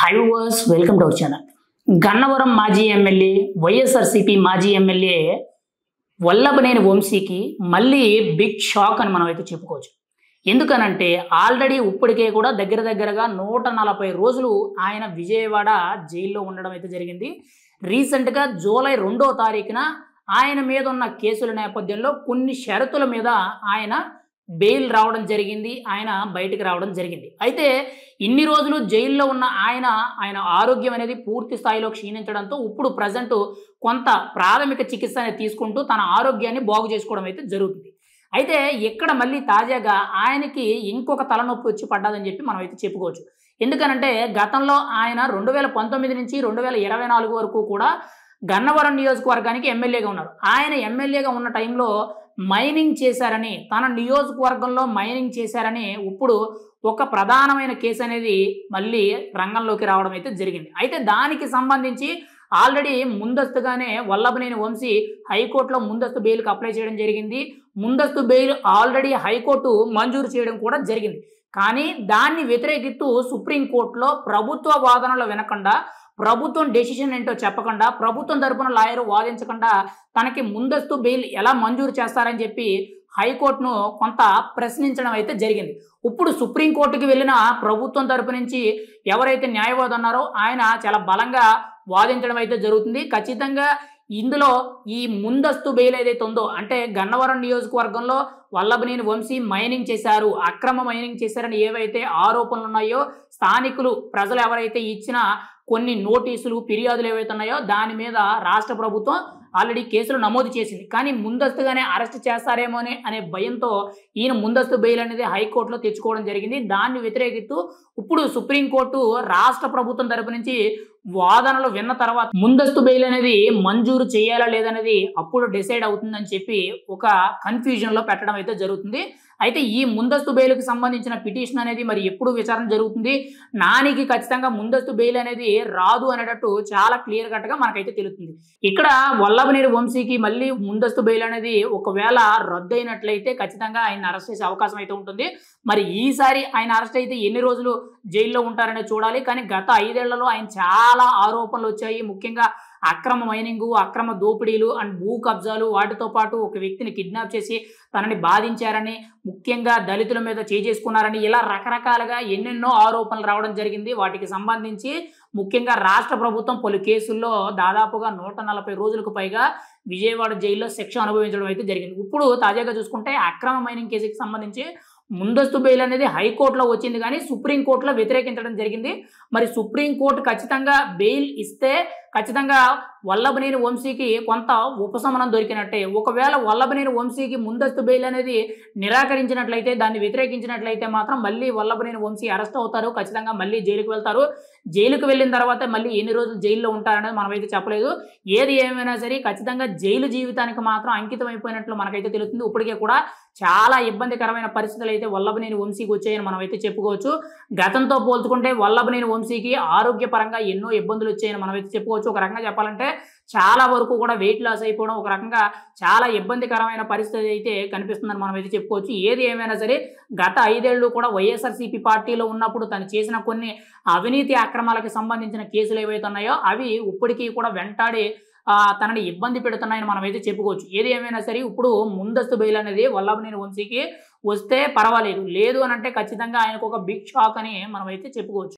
High viewers, welcome to our channel. Gannavaram మాజీ MLA, YSRCP మాజీ MLA Vallabhaneni వంశీకి మళ్ళీ బిగ్ షాక్ అని మనం అయితే చెప్పుకోవచ్చు. ఎందుకనంటే ఆల్రెడీ ఇప్పటికే కూడా దగ్గరగా 140 రోజులు ఆయన విజయవాడ జైల్లో ఉండడం అయితే జరిగింది. రీసెంట్గా జూలై 2వ తారీఖున ఆయన మీద ఉన్న కేసుల నేపథ్యంలో కొన్ని షరతుల మీద ఆయన బెయిల్ రావడం జరిగింది. ఆయన బయటికి రావడం జరిగింది. అయితే ఇన్ని రోజులు జైల్లో ఉన్న ఆయన ఆరోగ్యం అనేది పూర్తి స్థాయిలో క్షీణించడంతో ఇప్పుడు ప్రజెంట్ కొంత ప్రాథమిక చికిత్స అనేది తీసుకుంటూ తన ఆరోగ్యాన్ని బాగు చేసుకోవడం అయితే జరుగుతుంది. అయితే ఇక్కడ మళ్ళీ తాజాగా ఆయనకి ఇంకొక తలనొప్పి వచ్చి పడ్డదని చెప్పి మనం అయితే చెప్పుకోవచ్చు. ఎందుకనంటే గతంలో ఆయన 2019 నుంచి 2024 వరకు కూడా గన్నవరం నియోజకవర్గానికి ఎమ్మెల్యేగా ఉన్నారు. ఆయన ఎమ్మెల్యేగా ఉన్న టైంలో మైనింగ్ చేశారని, తన నియోజకవర్గంలో మైనింగ్ చేశారని ఇప్పుడు ఒక ప్రధానమైన కేసు అనేది మళ్ళీ రంగంలోకి రావడం అయితే జరిగింది. అయితే దానికి సంబంధించి ఆల్రెడీ ముందస్తుగానే వల్లభనేని వంశీ హైకోర్టులో ముందస్తు బెయిల్కి అప్లై చేయడం జరిగింది. ముందస్తు బెయిల్ ఆల్రెడీ హైకోర్టు మంజూరు చేయడం కూడా జరిగింది. కానీ దాన్ని వ్యతిరేకిస్తూ సుప్రీంకోర్టులో ప్రభుత్వ వాదనలు వినకుండా, ప్రభుత్వం డెసిషన్ ఏంటో చెప్పకుండా, ప్రభుత్వం తరపున లాయర్ వాదించకుండా తనకి ముందస్తు బెయిల్ ఎలా మంజూరు చేస్తారని చెప్పి హైకోర్టును కొంత ప్రశ్నించడం అయితే జరిగింది. ఇప్పుడు సుప్రీంకోర్టుకి వెళ్ళిన ప్రభుత్వం తరపు నుంచి ఎవరైతే న్యాయవాది ఉన్నారో ఆయన చాలా బలంగా వాదించడం అయితే జరుగుతుంది. ఖచ్చితంగా ఇందులో ఈ ముందస్తు బెయిల్ ఏదైతే ఉందో, అంటే గన్నవరం నియోజకవర్గంలో వల్లభనేని వంశీ మైనింగ్ చేశారు, అక్రమ మైనింగ్ చేశారని ఏవైతే ఆరోపణలు ఉన్నాయో, స్థానికులు ప్రజలు ఎవరైతే ఇచ్చిన కొన్ని నోటీసులు, ఫిర్యాదులు ఏవైతే ఉన్నాయో దాని మీద రాష్ట్ర ప్రభుత్వం ఆల్రెడీ కేసులు నమోదు చేసింది. కానీ ముందస్తుగానే అరెస్ట్ చేస్తారేమో అనే భయంతో ఈయన ముందస్తు బెయిల్ అనేది హైకోర్టులో తెచ్చుకోవడం జరిగింది. దాన్ని వ్యతిరేకిస్తూ ఇప్పుడు సుప్రీంకోర్టు రాష్ట్ర ప్రభుత్వం తరపు నుంచి వాదనలు విన్న తర్వాత ముందస్తు బెయిల్ అనేది మంజూరు చేయాలా లేదనేది అప్పుడు డిసైడ్ అవుతుందని చెప్పి ఒక కన్ఫ్యూజన్లో పెట్టడం అయితే జరుగుతుంది. అయితే ఈ ముందస్తు బెయిల్కి సంబంధించిన పిటిషన్ అనేది మరి ఎప్పుడు విచారణ జరుగుతుంది, నానికి ఖచ్చితంగా ముందస్తు బెయిల్ అనేది రాదు అనేటట్టు చాలా క్లియర్ కట్గా మనకైతే తెలుస్తుంది. ఇక్కడ వల్లభనేని వంశీకి మళ్ళీ ముందస్తు బెయిల్ అనేది ఒకవేళ రద్దు అయినట్లయితే ఖచ్చితంగా ఆయన అరెస్ట్ చేసే అవకాశం అయితే ఉంటుంది. మరి ఈసారి ఆయన అరెస్ట్ అయితే ఎన్ని రోజులు జైల్లో ఉంటారనేది చూడాలి. కానీ గత 5 ఏళ్లలో ఆయన చాలా ఆరోపణలు వచ్చాయి. ముఖ్యంగా అక్రమ మైనింగు, అక్రమ దోపిడీలు అండ్ భూ కబ్జాలు, వాటితో పాటు ఒక వ్యక్తిని కిడ్నాప్ చేసి తనని బాధించారని, ముఖ్యంగా దళితుల మీద చేసుకున్నారని, ఇలా రకరకాలుగా ఎన్నెన్నో ఆరోపణలు రావడం జరిగింది. వాటికి సంబంధించి ముఖ్యంగా రాష్ట్ర ప్రభుత్వం పలు కేసుల్లో దాదాపుగా 140 రోజులకు పైగా విజయవాడ జైల్లో శిక్ష అనుభవించడం అయితే జరిగింది. ఇప్పుడు తాజాగా చూసుకుంటే అక్రమ మైనింగ్ కేసుకి సంబంధించి ముందస్తు బెయిల్ అనేది హైకోర్టులో వచ్చింది, కానీ సుప్రీంకోర్టులో వ్యతిరేకించడం జరిగింది. మరి సుప్రీంకోర్టు ఖచ్చితంగా బెయిల్ ఇస్తే ఖచ్చితంగా వల్లభనేని వంశీకి కొంత ఉపశమనం దొరికినట్టే. ఒకవేళ వల్లభనేని వంశీకి ముందస్తు బెయిల్ అనేది నిరాకరించినట్లయితే, దాన్ని వ్యతిరేకించినట్లయితే మాత్రం మళ్ళీ వల్లభనేని వంశీ అరెస్ట్ అవుతారు, ఖచ్చితంగా మళ్ళీ జైలుకు వెళ్తారు. జైలుకు వెళ్ళిన తర్వాత మళ్ళీ ఎన్ని రోజులు జైల్లో ఉంటారనేది మనమైతే చెప్పలేదు. ఏది ఏమైనా సరే ఖచ్చితంగా జైలు జీవితానికి మాత్రం అంకితం అయిపోయినట్లు మనకైతే తెలుస్తుంది. ఇప్పటికే కూడా చాలా ఇబ్బందికరమైన పరిస్థితులు అయితే వల్లభనేని వంశీకి వచ్చాయని మనం అయితే చెప్పుకోవచ్చు. గతంతో పోల్చుకుంటే వల్లభనేని వంశీకి ఆరోగ్యపరంగా ఎన్నో ఇబ్బందులు వచ్చాయని మనం అయితే చెప్పుకోవచ్చు. ఒక రకంగా చెప్పాలంటే చాలా వరకు కూడా వెయిట్ లాస్ అయిపోవడం, ఒక రకంగా చాలా ఇబ్బందికరమైన పరిస్థితి అయితే కనిపిస్తుందని మనం అయితే చెప్పుకోవచ్చు. ఏది ఏమైనా సరే గత 5 ఏళ్ళు కూడా వైఎస్ఆర్సీపీ పార్టీలో ఉన్నప్పుడు తను చేసిన కొన్ని అవినీతి అక్రమాలకు సంబంధించిన కేసులు ఏవైతే ఉన్నాయో అవి ఇప్పటికీ కూడా వెంటాడి తనని ఇబ్బంది పెడుతున్నాయని మనం అయితే చెప్పుకోవచ్చు. ఏది ఏమైనా సరే ఇప్పుడు ముందస్తు బెయిల్ అనేది వల్లభనేని వంశీకి వస్తే పర్వాలేదు, లేదు అని అంటే ఖచ్చితంగా ఆయనకు ఒక బిగ్ షాక్ అని మనం అయితే చెప్పుకోవచ్చు.